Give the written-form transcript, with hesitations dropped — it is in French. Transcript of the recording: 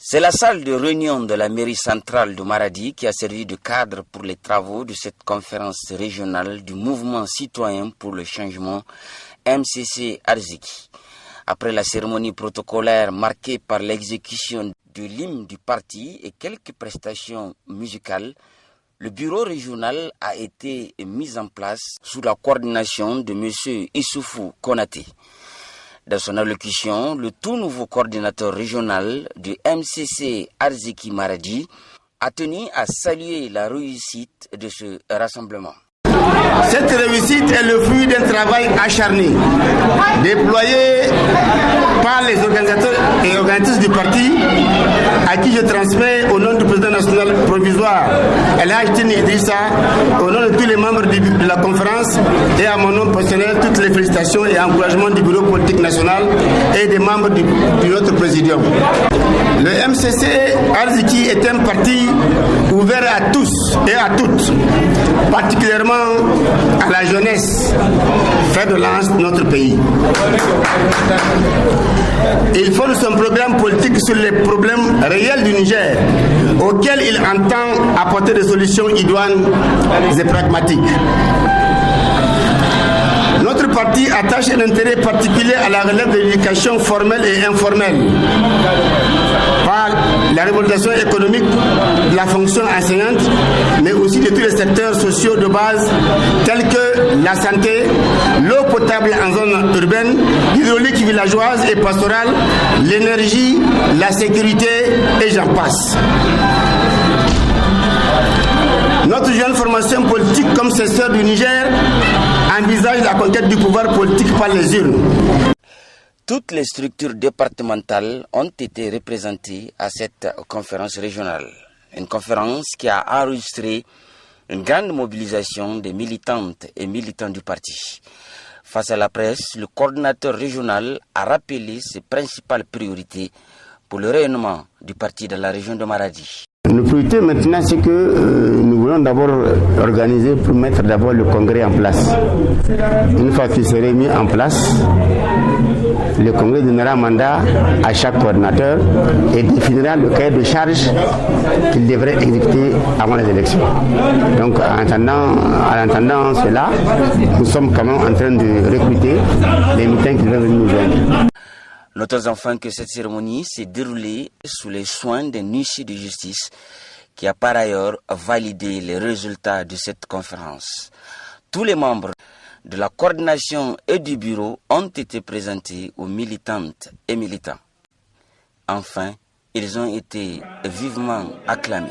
C'est la salle de réunion de la mairie centrale de Maradi qui a servi de cadre pour les travaux de cette conférence régionale du mouvement citoyen pour le changement MCC Arziki. Après la cérémonie protocolaire marquée par l'exécution de l'hymne du parti et quelques prestations musicales, le bureau régional a été mis en place sous la coordination de M. Issoufou Konaté. Dans son allocution, le tout nouveau coordinateur régional du MCC Arziki Maradi a tenu à saluer la réussite de ce rassemblement. Cette réussite est le fruit d'un travail acharné, déployé par les organisateurs et organisatrices du parti, à qui je transmets au nom du président national provisoire El Hadj Tine Idrissa, au nom de tous les membres de la conférence et à mon nom personnel, toutes les félicitations et encouragements du bureau politique national et des membres de notre présidium. Le MCC Arziki est un parti ouvert à tous et à toutes, particulièrement à la jeunesse, fer de lance de notre pays. Il fonde son programme politique sur les problèmes réels du Niger, auxquels il entend apporter des solutions idoines et pragmatiques. Notre parti attache un intérêt particulier à la relève de l'éducation formelle et informelle, par la revalorisation économique de la fonction enseignante, mais aussi de tous les secteurs sociaux de base tels que la santé, l'eau potable en zone urbaine, l'hydraulique villageoise et pastorale, l'énergie, la sécurité et j'en passe. Notre jeune formation politique, comme ses sœurs du Niger, envisage la conquête du pouvoir politique par les urnes. Toutes les structures départementales ont été représentées à cette conférence régionale. Une conférence qui a enregistré une grande mobilisation des militantes et militants du parti. Face à la presse, le coordinateur régional a rappelé ses principales priorités pour le rayonnement du parti dans la région de Maradi. Nos priorités maintenant, c'est que nous voulons d'abord organiser pour mettre d'abord le congrès en place. Une fois qu'il serait mis en place, le congrès donnera mandat à chaque coordinateur et définira le cahier de charge qu'il devrait exécuter avant les élections. Donc en attendant cela, nous sommes quand même en train de recruter les militants qui veulent venir nous joindre. Notons enfin que cette cérémonie s'est déroulée sous les soins d'un huissier de justice qui a par ailleurs validé les résultats de cette conférence. Tous les membres de la coordination et du bureau ont été présentés aux militantes et militants. Enfin, ils ont été vivement acclamés.